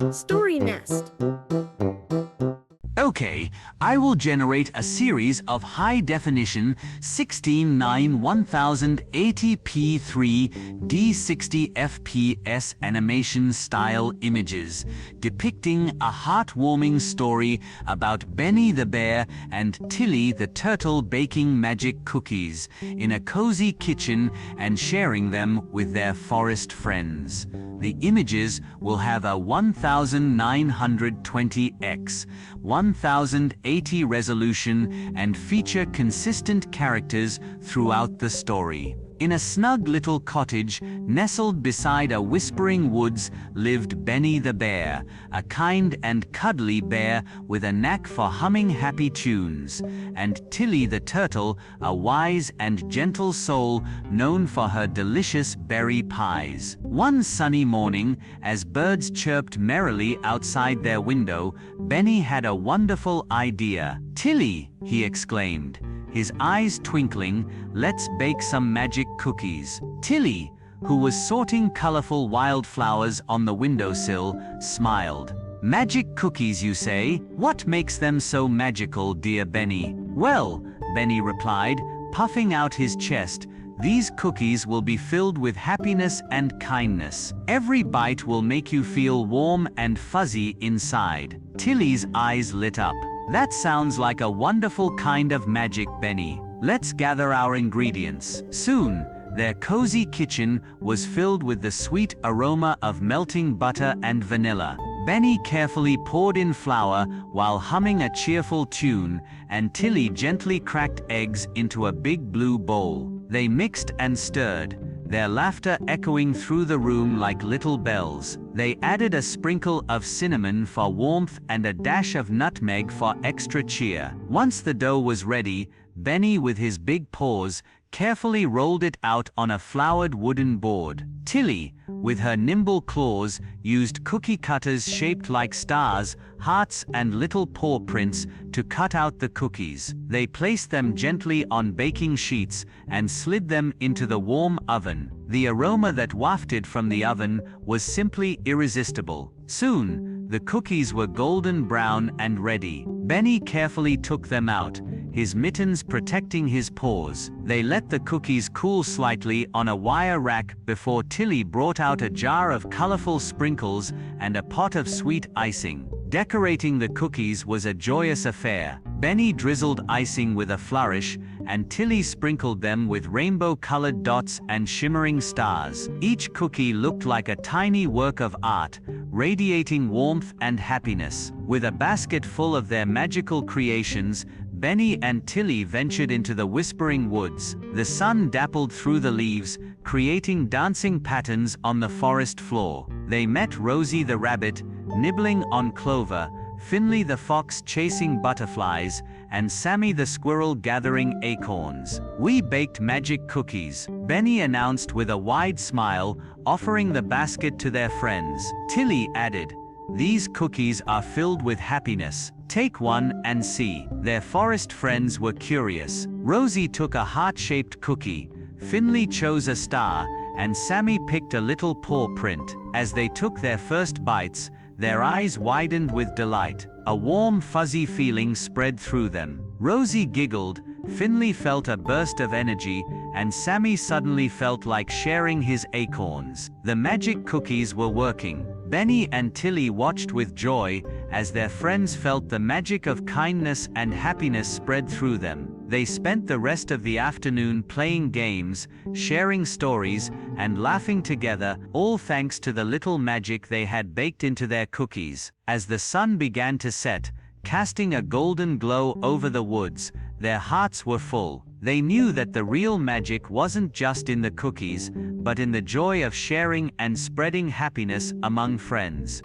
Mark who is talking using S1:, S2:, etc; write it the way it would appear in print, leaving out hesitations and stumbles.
S1: Story Nest.
S2: Okay, I will generate a series of high-definition 16:1080p 3D 60 fps animation-style images depicting a heartwarming story about Benny the bear and Tilly the turtle baking magic cookies in a cozy kitchen and sharing them with their forest friends. The images will have a 1920x 1080 resolution and feature consistent characters throughout the story. In a snug little cottage nestled beside a whispering woods lived Benny the bear, a kind and cuddly bear with a knack for humming happy tunes, and Tilly the turtle, a wise and gentle soul known for her delicious berry pies. One sunny morning, as birds chirped merrily outside their window, Benny had a wonderful idea. "Tilly," he exclaimed, his eyes twinkling, "let's bake some magic cookies." Tilly, who was sorting colorful wildflowers on the windowsill, smiled. "Magic cookies, you say? What makes them so magical, dear Benny?" "Well," Benny replied, puffing out his chest, "these cookies will be filled with happiness and kindness. Every bite will make you feel warm and fuzzy inside." Tilly's eyes lit up. "That sounds like a wonderful kind of magic, Benny. Let's gather our ingredients." Soon, their cozy kitchen was filled with the sweet aroma of melting butter and vanilla. Benny carefully poured in flour while humming a cheerful tune, and Tilly gently cracked eggs into a big blue bowl. They mixed and stirred, their laughter echoing through the room like little bells. They added a sprinkle of cinnamon for warmth and a dash of nutmeg for extra cheer. Once the dough was ready, Benny, with his big paws, carefully rolled it out on a floured wooden board. Tilly, with her nimble claws, used cookie cutters shaped like stars, hearts, and little paw prints to cut out the cookies. They placed them gently on baking sheets and slid them into the warm oven. The aroma that wafted from the oven was simply irresistible. Soon, the cookies were golden brown and ready. Benny carefully took them out, his mittens protecting his paws. They let the cookies cool slightly on a wire rack before Tilly brought out a jar of colorful sprinkles and a pot of sweet icing. Decorating the cookies was a joyous affair. Benny drizzled icing with a flourish, and Tilly sprinkled them with rainbow-colored dots and shimmering stars. Each cookie looked like a tiny work of art, radiating warmth and happiness. With a basket full of their magical creations, Benny and Tilly ventured into the whispering woods. The sun dappled through the leaves, creating dancing patterns on the forest floor. They met Rosie the rabbit, nibbling on clover, Finley the fox chasing butterflies, and Sammy the squirrel gathering acorns. "We baked magic cookies," Benny announced with a wide smile, offering the basket to their friends. Tilly added, "These cookies are filled with happiness. Take one and see." Their forest friends were curious. Rosie took a heart-shaped cookie, Finley chose a star, and Sammy picked a little paw print. As they took their first bites, their eyes widened with delight. A warm, fuzzy feeling spread through them. Rosie giggled, Finley felt a burst of energy, and Sammy suddenly felt like sharing his acorns. The magic cookies were working. Benny and Tilly watched with joy as their friends felt the magic of kindness and happiness spread through them. They spent the rest of the afternoon playing games, sharing stories, and laughing together, all thanks to the little magic they had baked into their cookies. As the sun began to set, casting a golden glow over the woods, their hearts were full. They knew that the real magic wasn't just in the cookies, but in the joy of sharing and spreading happiness among friends.